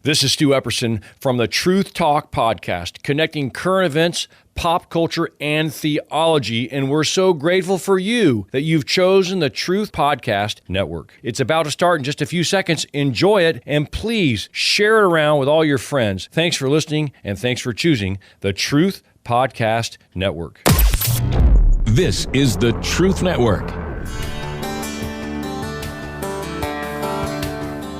This is Stu Epperson from the Truth Talk podcast, connecting current events, pop culture, and theology, and we're so grateful for you that you've chosen the Truth Podcast Network. It's about to start in just a few seconds. Enjoy it, and please share it around with all your friends. Thanks for listening, and thanks for choosing the Truth Podcast Network. This is the Truth Network.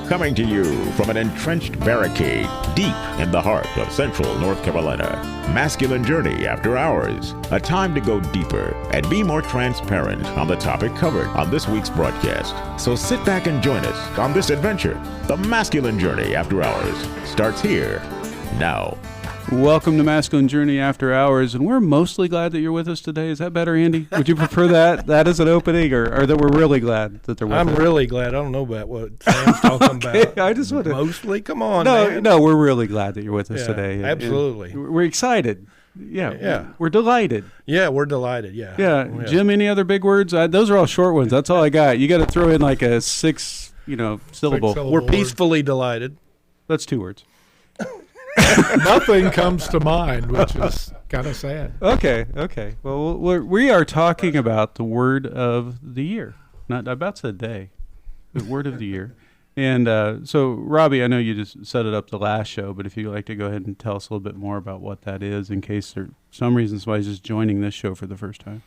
Coming to you from an entrenched barricade deep in the heart of central North Carolina. Masculine Journey After Hours. A time to go deeper and be more transparent on the topic covered on this week's broadcast. So sit back and join us on this adventure. The Masculine Journey After Hours starts here, now. Welcome to Masculine Journey After Hours, and we're mostly glad that you're with us today. Is that better, Andy? Would you prefer that as an opening, or that we're really glad that they're with us? I'm really glad. I don't know about what Sam's talking about. I just want to... Mostly? Come on, man. No, we're really glad that you're with us today. Absolutely. And we're excited. Yeah. We're delighted. Yeah, we're delighted, Yeah. Jim, any other big words? Those are all short ones. That's all I got. You got to throw in like a six syllable. We're peacefully delighted. That's 2 words. Nothing comes to mind, which is kind of sad. Okay. Well, we are talking about the word of the year. Not about the day, the word of the year. And so, Robbie, I know you just set it up the last show, but if you'd like to go ahead and tell us a little bit more about what that is, in case there's some reason somebody's just joining this show for the first time.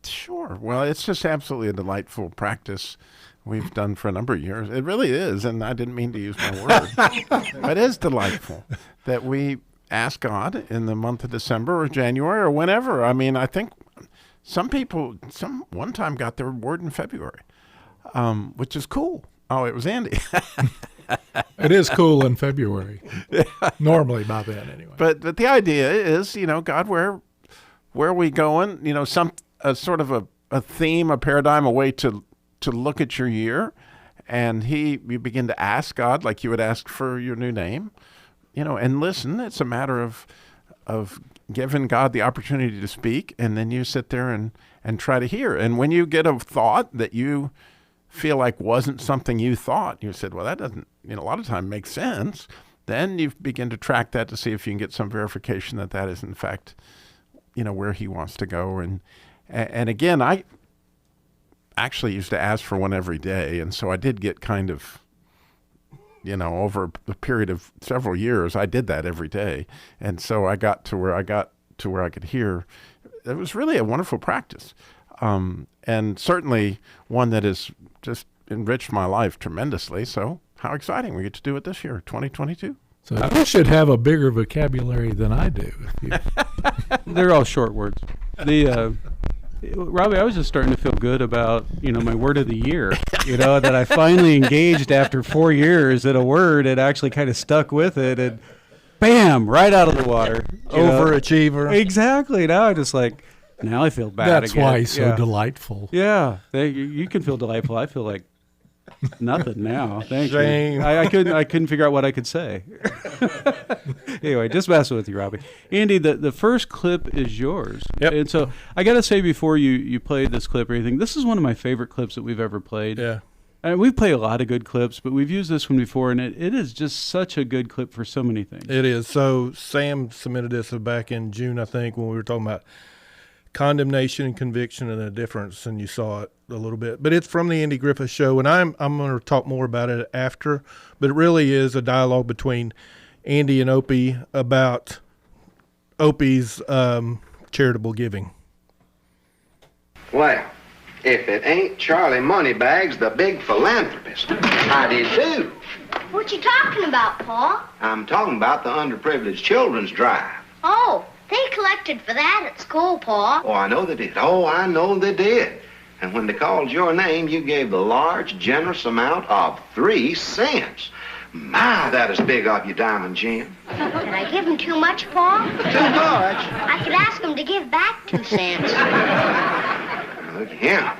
Sure. Well, it's just absolutely a delightful practice we've done for a number of years. It really is, and I didn't mean to use my word. But it is delightful that we ask God in the month of December or January or whenever. I mean, I think some people one time got their word in February, which is cool. Oh, it was Andy. It is cool in February. Normally by then, anyway. But the idea is, God, where are we going? Some sort of a theme, a paradigm, a way to look at your year, and you begin to ask God like you would ask for your new name, and listen. It's a matter of giving God the opportunity to speak, and then you sit there and try to hear. And when you get a thought that you feel like wasn't something you thought, you said, well, that doesn't, a lot of time make sense. Then you begin to track that to see if you can get some verification that is in fact, where he wants to go. And again, I actually used to ask for one every day, and so I did get kind of, over a period of several years, I did that every day, and so I got to where I could hear. It was really a wonderful practice, and certainly one that has just enriched my life tremendously. So how exciting we get to do it this year, 2022. So you should have a bigger vocabulary than I do. They're all short words. Robbie, I was just starting to feel good about, my word of the year, that I finally engaged after 4 years at a word and actually kind of stuck with it, and bam, right out of the water. Overachiever. Exactly. Now now I feel bad That's again. why he's so delightful. Yeah. You can feel delightful. I feel like nothing now. Thank Shame. you. I couldn't figure out what I could say. Anyway, just messing with you, Robbie. Andy, the first clip is yours. Yep. And so I got to say before you played this clip or anything, this is one of my favorite clips that we've ever played. Yeah. And we've played a lot of good clips, but we've used this one before, and it is just such a good clip for so many things. It is. So Sam submitted this back in June, I think, when we were talking about condemnation and conviction and the difference, and you saw it a little bit. But it's from the Andy Griffith Show, and I'm going to talk more about it after, but it really is a dialogue between Andy and Opie about Opie's charitable giving. Well, if it ain't Charlie Moneybags, the big philanthropist. How do you do? What you talking about, Pa? I'm talking about the underprivileged children's drive. Oh, they collected for that at school, Pa. Oh, I know they did. Oh, I know they did. And when they called your name, you gave the large, generous amount of 3 cents. My, that is big of you, Diamond Jim. Did I give him too much, Pa? Too much? I could ask him to give back 2 cents. Look here.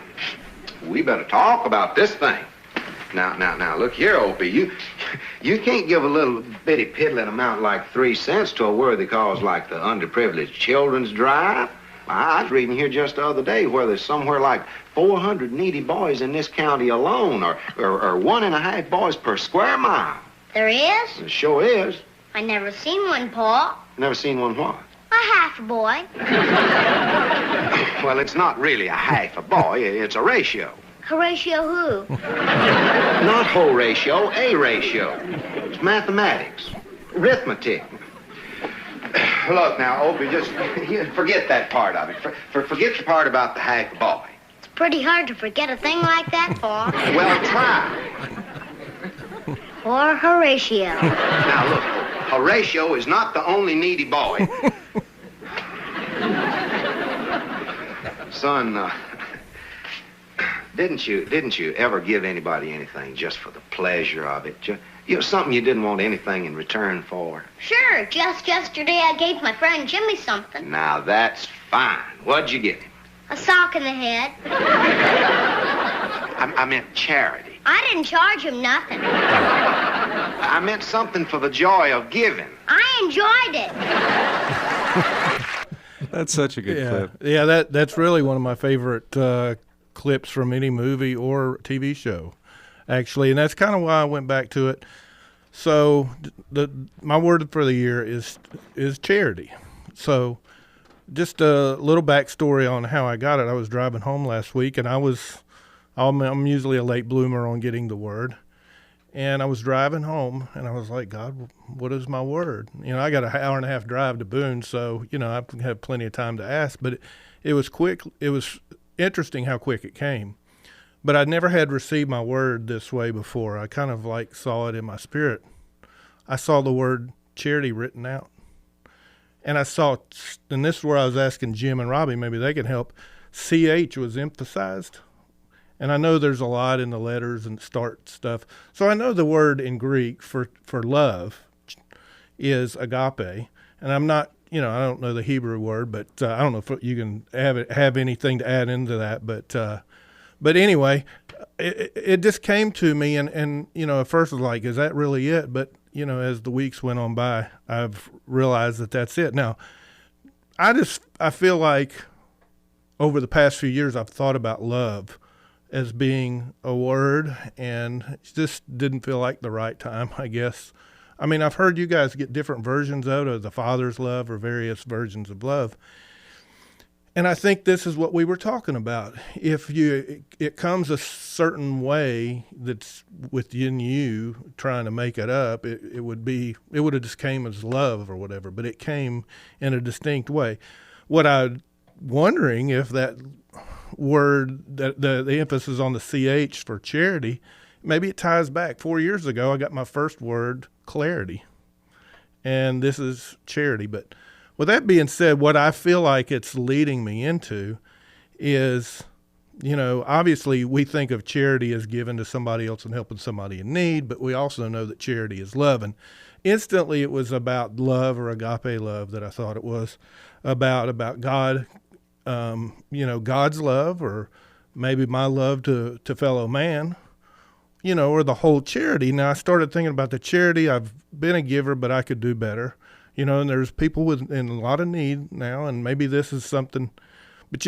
We better talk about this thing. Now, look here, Opie. You can't give a little bitty piddling amount like 3 cents to a worthy cause like the underprivileged children's drive. I was reading here just the other day where there's somewhere like 400 needy boys in this county alone, or 1.5 boys per square mile. There is? It sure is. I never seen one, Pa. Never seen one what? A half a boy. Well, it's not really a half a boy. It's a ratio. Horatio who? Not whole ratio, a ratio. It's mathematics, arithmetic. Look now, Opie, just forget that part of it. Forget the part about the half a boy. It's pretty hard to forget a thing like that, Pa. Well, try. Poor Horatio. Now, look, Horatio is not the only needy boy. Son, didn't you ever give anybody anything just for the pleasure of it? Something you didn't want anything in return for? Sure, just yesterday I gave my friend Jimmy something. Now, that's fine. What'd you give him? A sock in the head. I meant charity. I didn't charge him nothing. I meant something for the joy of giving. I enjoyed it. That's such a good clip. Yeah, that's really one of my favorite clips from any movie or TV show, actually, and that's kind of why I went back to it. So, my word for the year is charity. So, just a little backstory on how I got it. I was driving home last week, and I'm usually a late bloomer on getting the word. And I was driving home, and I was like, God, what is my word? I got an hour and a half drive to Boone, so, I have plenty of time to ask. But it was quick. It was interesting how quick it came. But I never had received my word this way before. I kind of saw it in my spirit. I saw the word charity written out. And I saw, and this is where I was asking Jim and Robbie, maybe they can help, CH was emphasized. And I know there's a lot in the letters and start stuff. So I know the word in Greek for love is agape. And I'm not, I don't know the Hebrew word, but I don't know if you can have anything to add into that. But anyway, it just came to me. And at first I was like, is that really it? But, as the weeks went on by, I've realized that that's it. Now, I feel like over the past few years, I've thought about love as being a word, and it just didn't feel like the right time, I guess. I mean, I've heard you guys get different versions of the Father's love or various versions of love. And I think this is what we were talking about. If it comes a certain way that's within you trying to make it up, it would have just came as love or whatever, but it came in a distinct way. What I'm wondering if that word, that the emphasis on the CH for charity, maybe it ties back. 4 years ago, I got my first word, clarity, and this is charity. But with that being said, what I feel like it's leading me into is, obviously we think of charity as giving to somebody else and helping somebody in need, but we also know that charity is love. And instantly it was about love or agape love that I thought it was about God, God's love, or maybe my love to fellow man, or the whole charity. Now I started thinking about the charity. I've been a giver, but I could do better. And there's people in a lot of need now, and maybe this is something. But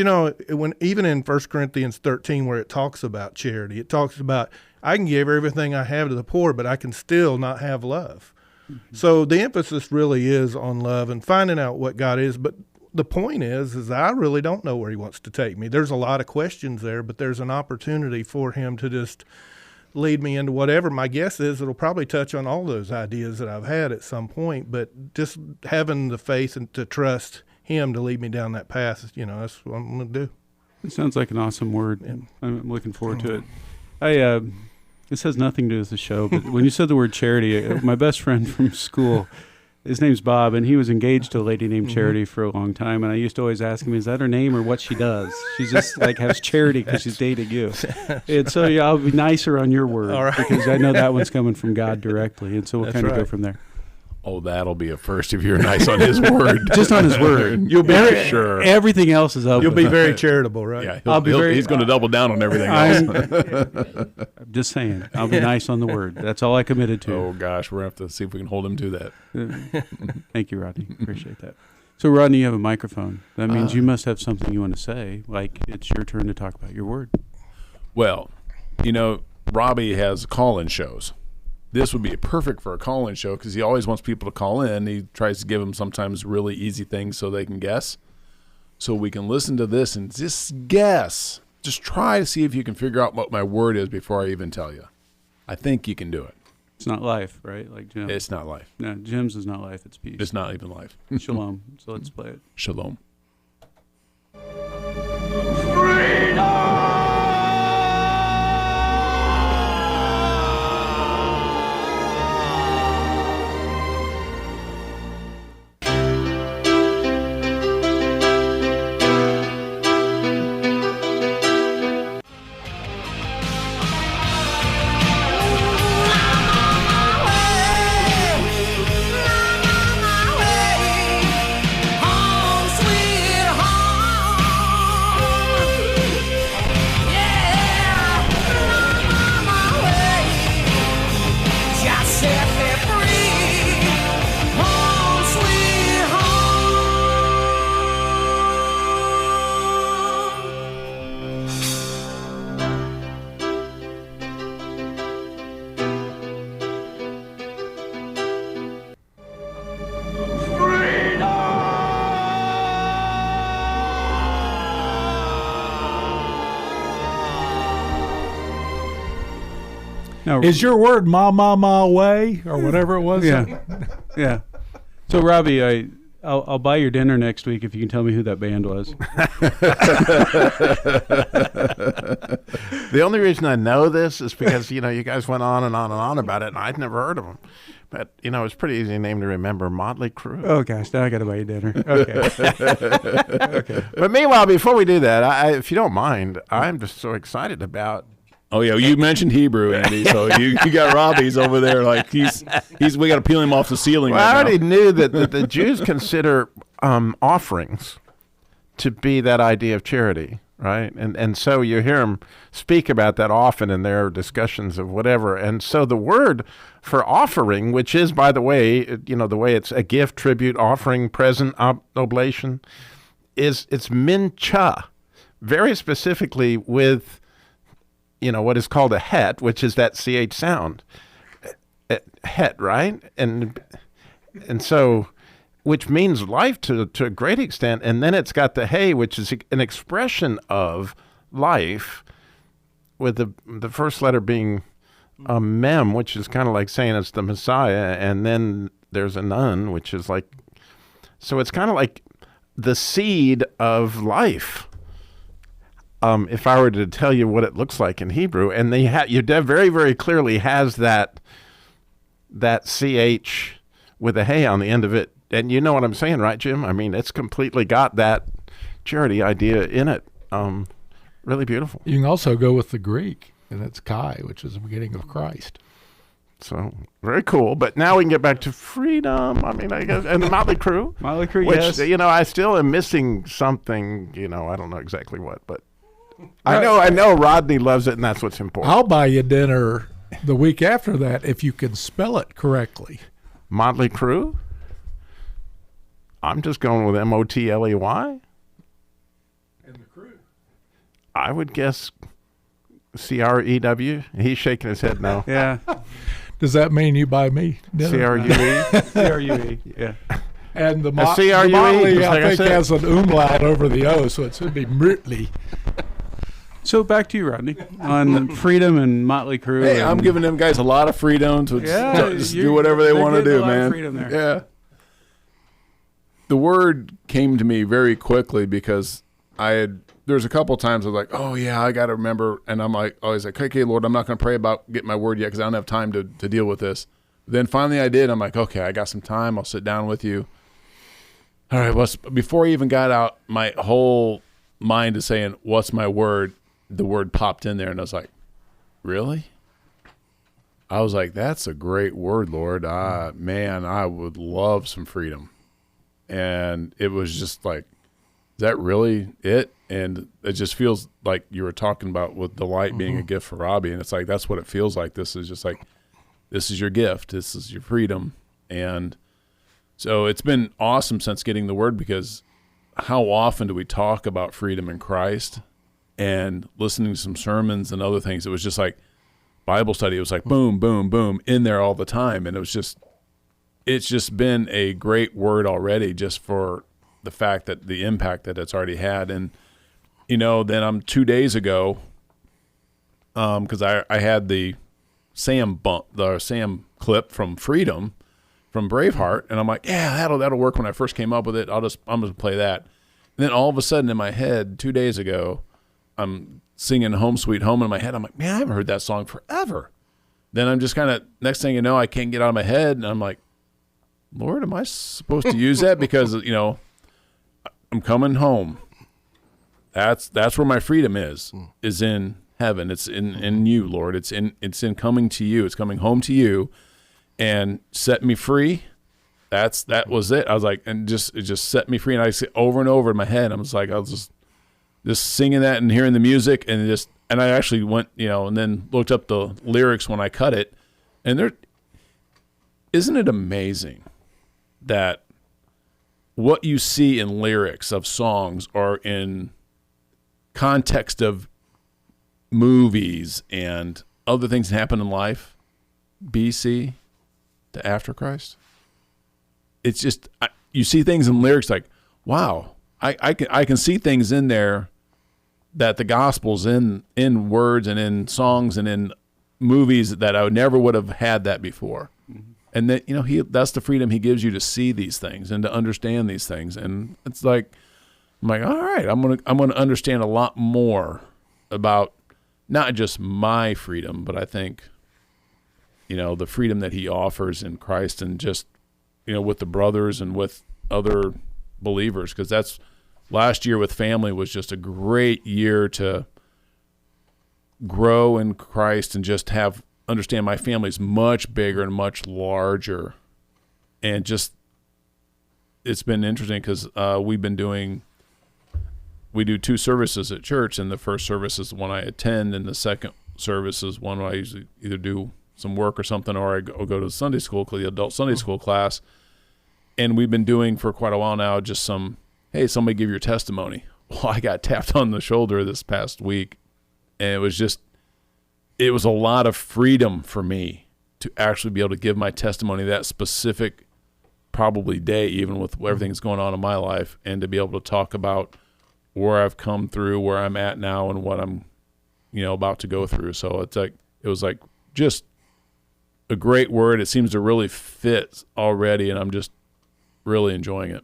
when even in 1 Corinthians 13, where it talks about charity, it talks about I can give everything I have to the poor, but I can still not have love. Mm-hmm. So the emphasis really is on love and finding out what God is. But the point is I really don't know where He wants to take me. There's a lot of questions there, but there's an opportunity for Him to just lead me into whatever. My guess is it'll probably touch on all those ideas that I've had at some point, but just having the faith and to trust Him to lead me down that path, that's what I'm going to do. It sounds like an awesome word. Yeah. I'm looking forward to it. This has nothing to do with the show, but when you said the word charity, my best friend from school, his name's Bob, and he was engaged to a lady named Charity for a long time. And I used to always ask him, is that her name or what she does? She just has charity because she's dating you. And so I'll be nicer on your word because I know that one's coming from God directly. And so we'll kind of go from there. Oh, that'll be a first if you're nice on His word. Just on His word. You'll be sure. Everything else is up. You'll be very charitable, right? Yeah, he's going to double down on everything else. I'm just saying. I'll be nice on the word. That's all I committed to. Oh, gosh. We're going to have to see if we can hold him to that. Thank you, Rodney. Appreciate that. So, Rodney, you have a microphone. That means you must have something you want to say. Like, it's your turn to talk about your word. Well, Robbie has call-in shows. this would be perfect for a call-in show because he always wants people to call in. He tries to give them sometimes really easy things so they can guess. So we can listen to this and just guess. Just try to see if you can figure out what my word is before I even tell you. I think you can do it. It's not life, right? Like Jim. It's not life. No, Jim's is not life. It's peace. It's not even life. Shalom. So let's play it. Shalom. Now, Is your word ma way or whatever it was? Yeah. Yeah. So, Robbie, I'll buy your dinner next week if you can tell me who that band was. The only reason I know this is because, you guys went on and on and on about it, and I'd never heard of them. But, it's a pretty easy name to remember, Motley Crue. Oh, gosh, now I got to buy you dinner. Okay. Okay. But meanwhile, before we do that, I, if you don't mind, I'm just so excited about... Oh yeah, you mentioned Hebrew, Andy. So you got Robbie's over there, like he's we got to peel him off the ceiling. Well, right I already now. knew that the Jews consider offerings to be that idea of charity, right? And so you hear them speak about that often in their discussions of whatever. And so the word for offering, which is, by the way, the way it's a gift, tribute, offering, present, oblation, it's mincha, very specifically with what is called a het, which is that ch sound, het, right? And so, which means life to a great extent. And then it's got the hey, which is an expression of life, with the first letter being a mem, which is kind of like saying it's the Messiah. And then there's a nun, which is like, so it's kind of like the seed of life. If I were to tell you what it looks like in Hebrew, and very, very clearly has that ch with a hey on the end of it, and you know what I'm saying, right, Jim? I mean, it's completely got that charity idea in it. Really beautiful. You can also go with the Greek, and it's Kai, which is the beginning of Christ. So very cool. But now we can get back to freedom. I mean, I guess, and Motley Crue. Motley Crue, which, yes. I still am missing something. I don't know exactly what, but. I know Rodney loves it, and that's what's important. I'll buy you dinner the week after that if you can spell it correctly. Motley Crue? I'm just going with Motley. And the crew. I would guess Crew. He's shaking his head no. Yeah. Does that mean you buy me dinner? Crue. Yeah. And the Crue, Motley, like I think, has an umlaut over the O, so it should be Motley. So back to you, Rodney, on freedom and Motley Crue. Hey, I'm giving them guys a lot of freedom to just do whatever they want to do, man. Freedom there. Yeah. The word came to me very quickly because there's a couple times I was like, oh yeah, I got to remember, and I'm like, always like, okay, Lord, I'm not going to pray about getting my word yet because I don't have time to deal with this. Then finally I did. I'm like, okay, I got some time. I'll sit down with you. All right, before I even got out, my whole mind is saying, what's my word? The word popped in there, and I was like, really? I was like, that's a great word, Lord. Man, I would love some freedom. And it was just like, is that really it? And it just feels like you were talking about with the light being a gift for Robbie. And it's like, that's what it feels like. This is just like, this is your gift. This is your freedom. And so it's been awesome since getting the word, because how often do we talk about freedom in Christ? And listening to some sermons and other things, it was just like, Bible study, it was like boom, boom, boom in there all the time. And it's just been a great word already, just for the fact that the impact that it's already had. And, then 2 days ago, because I had the Sam clip from Freedom from Braveheart, and I'm like, yeah, that'll work. When I first came up with it, I'm gonna play that. And then all of a sudden in my head, 2 days ago, I'm singing Home Sweet Home in my head. I'm like, man, I haven't heard that song forever. Then I'm just kind of, next thing you know, I can't get out of my head, and I'm like, Lord, am I supposed to use that? Because I'm coming home. That's where my freedom is in heaven. It's in you, Lord. It's in coming to you. It's coming home to you, and set me free. That was it. I was like, and it just set me free. And I say over and over in my head, I was like, I was just singing that and hearing the music, and I actually went, and then looked up the lyrics when I cut it, and isn't it amazing that what you see in lyrics of songs or in context of movies and other things that happen in life, BC to after Christ. It's just, you see things in lyrics like, wow, I can see things in there that the gospel's in words and in songs and in movies that I never would have had that before. Mm-hmm. And that, that's the freedom he gives you to see these things and to understand these things. And it's like, I'm like, all right, I'm going to understand a lot more about not just my freedom, but I think, the freedom that he offers in Christ, and just, with the brothers and with other believers. Because that's, last year with family was just a great year to grow in Christ and just understand my family's much bigger and much larger. And just, it's been interesting because we do 2 services at church, and the first service is the one I attend, and the second service is one where I usually either do some work or something, or I go to the Sunday school, the adult Sunday school class. And we've been doing for quite a while now just hey, somebody give your testimony. Well, I got tapped on the shoulder this past week, and it was a lot of freedom for me to actually be able to give my testimony that specific, probably day, even with everything that's going on in my life, and to be able to talk about where I've come through, where I'm at now, and what I'm, about to go through. So it was just a great word. It seems to really fit already, and I'm just really enjoying it.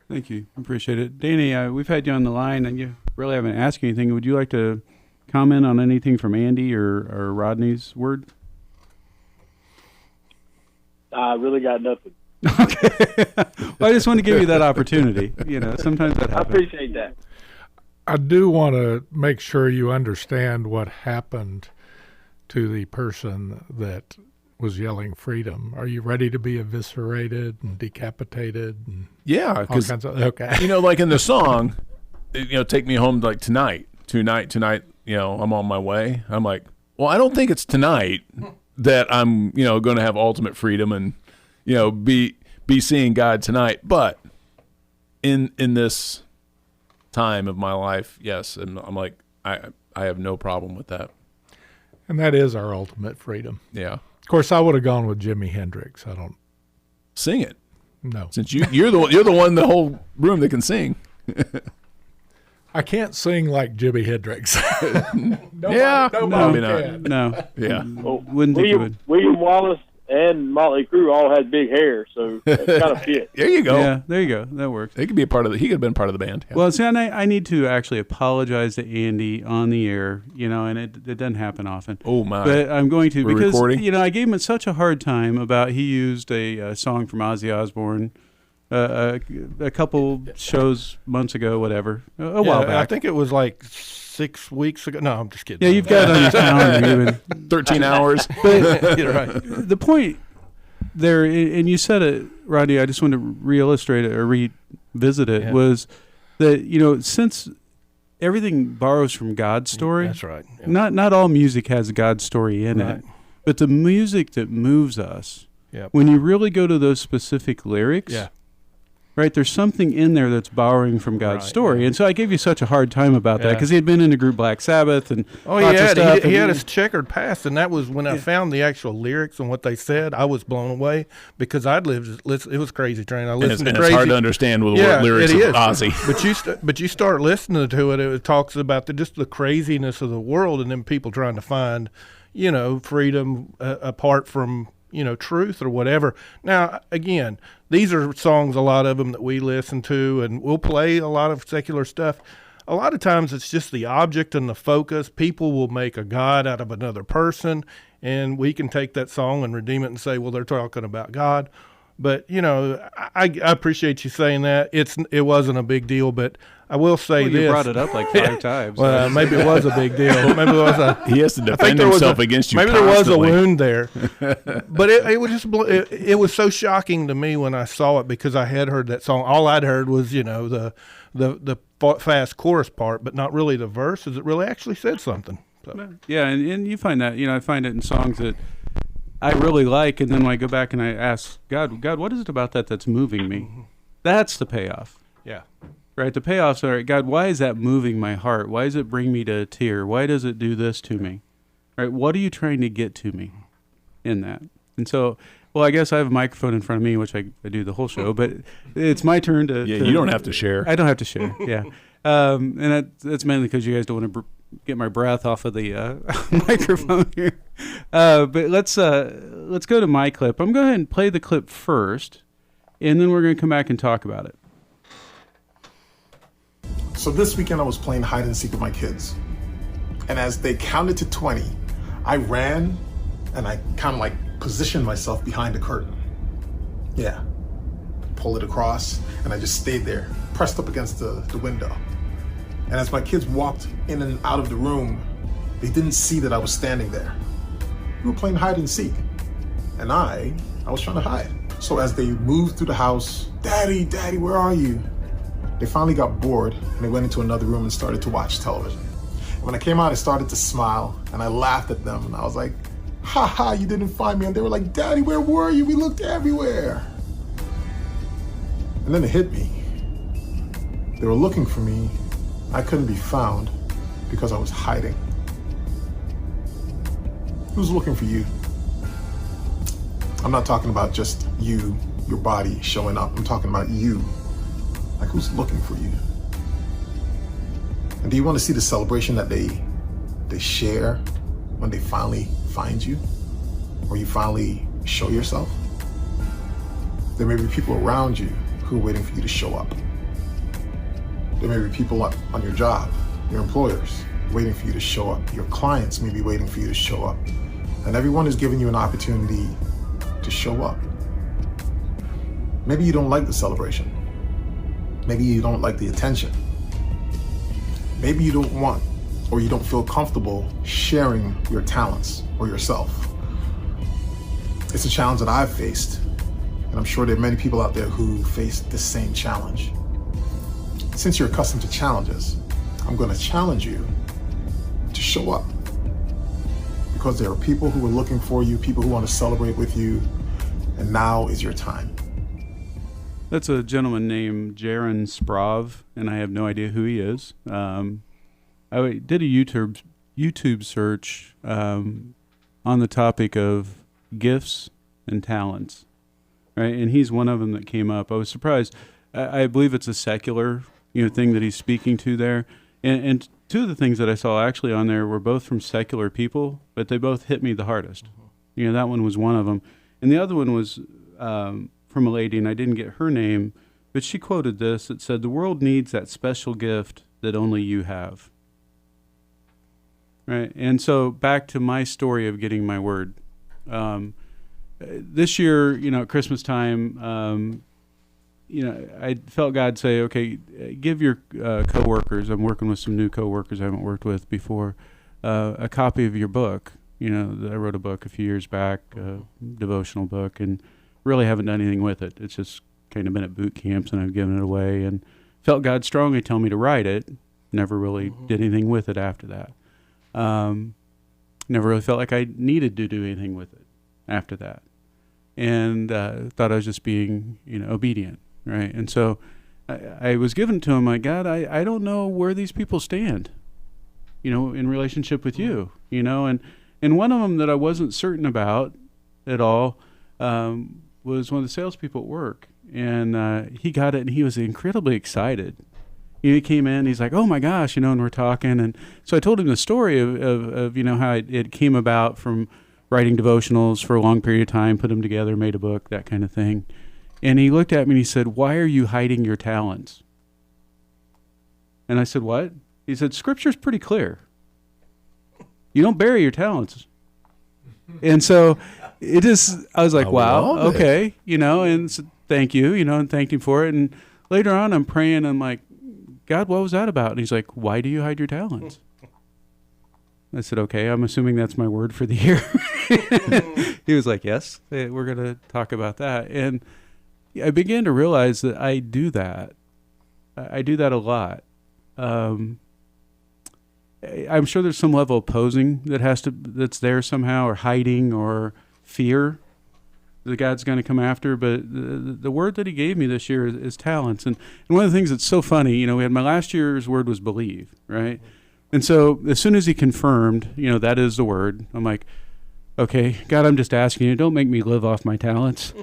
Thank you. Appreciate it. Danny, we've had you on the line, and you really haven't asked anything. Would you like to comment on anything from Andy or Rodney's word? I really got nothing. Okay. Well, I just want to give you that opportunity. Sometimes that happens. I appreciate that. I do want to make sure you understand what happened to the person that was yelling freedom. Are you ready to be eviscerated and decapitated? And yeah, because okay. Like in the song, take me home like tonight, I'm on my way. I'm like, well, I don't think it's tonight that I'm, going to have ultimate freedom and, be seeing God tonight. But in this time of my life, yes, and I'm like, I have no problem with that. And that is our ultimate freedom. Yeah. Of course, I would have gone with Jimi Hendrix. I don't sing it. No, since you're the one in the whole room that can sing. I can't sing like Jimi Hendrix. Nobody can. No. Yeah. Well, William Wallace and Motley Crue all had big hair, so it kind of fit. There you go. Yeah, there you go. That works. He could be a part of he could have been part of the band. Yeah. Well, see, I need to actually apologize to Andy on the air, and it doesn't happen often. Oh my! But I'm going to We're because recording? I gave him such a hard time about he used a song from Ozzy Osbourne a couple shows months ago, whatever, a while back. I think it was like 6 weeks ago. No, I'm just kidding. Yeah, you've got it on your calendar. 13 hours. But you're right. The point there, and you said it, Rodney, I just want to reillustrate it or revisit it, was that, since everything borrows from God's story. That's right. Yeah. Not all music has God's story in it, but the music that moves us, when you really go to those specific lyrics, right? There's something in there that's borrowing from God's story. yeah. And so I gave you such a hard time about that Yeah. because he had been in a ggroup Black Sabbath and Oh, lots of yeah, stuff. he had his checkered past, and that was when I found the actual lyrics and what they said. I was blown away because I'd lived. It was Crazy Train. I listened to it's Crazy. hard to understand with the Yeah, lyrics it of is. Ozzy. But you start listening to it. It talks about just the craziness of the world, and then people trying to find, freedom apart from truth or whatever. Now, again, these are songs, a lot of them that we listen to, and we'll play a lot of secular stuff. A lot of times it's just the object and the focus. People will make a god out of another person, and we can take that song and redeem it and say, well, they're talking about God. But, I appreciate you saying that. It wasn't a big deal, but I will say this. You brought it up like 5 times. Well, maybe it was a big deal. Maybe it was He has to defend himself against you. Maybe constantly. there was a wound there. But it was just it was so shocking to me when I saw it because I had heard that song. All I'd heard was the fast chorus part, but not really the verses. It really actually said something. So. Yeah, and you find that, I find it in songs that I really like, and then when I go back and I ask God, what is it about that that's moving me? Mm-hmm. That's the payoff. Yeah. Right, the payoffs are, God, why is that moving my heart? Why does it bring me to a tear? Why does it do this to me? Right, what are you trying to get to me in that? And so, well, I guess I have a microphone in front of me, which I do the whole show, but it's my turn to... Yeah, you don't have to share. I don't have to share, yeah. And that's mainly because you guys don't want to get my breath off of the microphone here. But let's go to my clip. I'm going to go ahead and play the clip first, and then we're going to come back and talk about it. So this weekend I was playing hide and seek with my kids. And as they counted to 20, I ran and I kind of like positioned myself behind the curtain. Yeah. Pull it across and I just stayed there, pressed up against the window. And as my kids walked in and out of the room, they didn't see that I was standing there. We were playing hide and seek. And I was trying to hide. So as they moved through the house, Daddy, where are you? They finally got bored and they went into another room and started to watch television. And when I came out, I started to smile and I laughed at them and I was like, ha ha, you didn't find me. And they were like, Daddy, where were you? We looked everywhere. And then it hit me. They were looking for me. I couldn't be found because I was hiding. Who's looking for you? I'm not talking about just you, your body showing up. I'm talking about you. Like, who's looking for you? And do you want to see the celebration that they share when they finally find you? Or you finally show yourself? There may be people around you who are waiting for you to show up. There may be people on your job, your employers, waiting for you to show up. Your clients may be waiting for you to show up. And everyone is giving you an opportunity to show up. Maybe you don't like the celebration. Maybe you don't like the attention. Maybe you don't want or you don't feel comfortable sharing your talents or yourself. It's a challenge that I've faced, and I'm sure there are many people out there who face the same challenge. Since you're accustomed to challenges, I'm going to challenge you to show up. Because there are people who are looking for you, people who want to celebrate with you, and now is your time. That's a gentleman named Gerren Sprauve, and I have no idea who he is. I did a YouTube search on the topic of gifts and talents, right? And he's one of them that came up. I was surprised. I believe it's a secular, thing that he's speaking to there. And two of the things that I saw actually on there were both from secular people, but they both hit me the hardest. That one was one of them, and the other one was from a lady, and I didn't get her name, but she quoted this. It said, "The world needs that special gift that only you have." Right? And so back to my story of getting my word. This year, at Christmas time, I felt God say, okay, give your coworkers, I'm working with some new coworkers I haven't worked with before, a copy of your book. I wrote a book a few years back, a devotional book, and really haven't done anything with it. It's just kind of been at boot camps and I've given it away and felt God strongly tell me to write it. Never really did anything with it after that. Never really felt like I needed to do anything with it after that. And thought I was just being, obedient. right? And so I was given to him, like, God, I don't know where these people stand, in relationship with you, and one of them that I wasn't certain about at all was one of the salespeople at work, and he got it, and he was incredibly excited. He came in, he's like, oh my gosh, and we're talking, and so I told him the story of how it came about from writing devotionals for a long period of time, put them together, made a book, that kind of thing. And he looked at me and he said, why are you hiding your talents? And I said, what? He said, Scripture's pretty clear. You don't bury your talents. And so I was like, wow, okay, and so, thank you, and thanked him for it. And later on, I'm praying, I'm like, God, what was that about? And he's like, why do you hide your talents? I said, okay, I'm assuming that's my word for the year. He was like, yes, we're going to talk about that. And I began to realize that I do that. I do that a lot. I'm sure there's some level of posing that's there somehow, or hiding, or fear that God's going to come after. But the word that he gave me this year is talents. And one of the things that's so funny, we had my last year's word was believe, right? And so as soon as he confirmed, that is the word, I'm like, okay, God, I'm just asking you, don't make me live off my talents.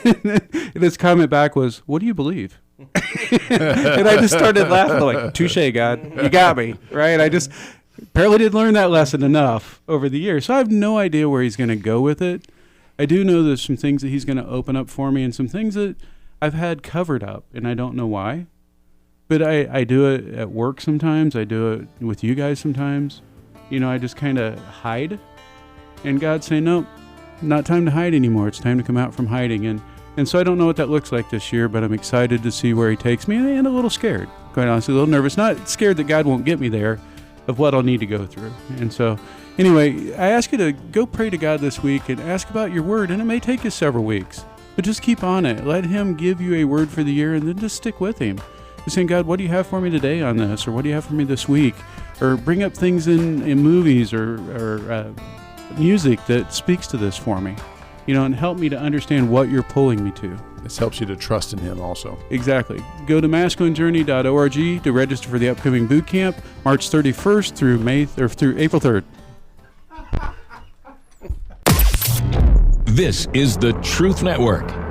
And his comment back was, what do you believe? And I just started laughing, like, touche, God, you got me, right? I just apparently didn't learn that lesson enough over the years. So I have no idea where he's going to go with it. I do know there's some things that he's going to open up for me, and some things that I've had covered up, and I don't know why. But I do it at work sometimes. I do it with you guys sometimes. I just kind of hide. And God's saying, no, not time to hide anymore. It's time to come out from hiding. And so I don't know what that looks like this year, but I'm excited to see where he takes me, and a little scared, quite honestly, a little nervous. Not scared that God won't get me there, of what I'll need to go through. And so anyway, I ask you to go pray to God this week and ask about your word, and it may take you several weeks, but just keep on it. Let him give you a word for the year, and then just stick with him. Just saying, God, what do you have for me today on this? Or what do you have for me this week? Or bring up things in movies or music that speaks to this for me, and help me to understand what you're pulling me to. This helps you to trust in him also. Exactly. Go to masculinejourney.org to register for the upcoming boot camp, March 31st through April 3rd. This is the Truth Network.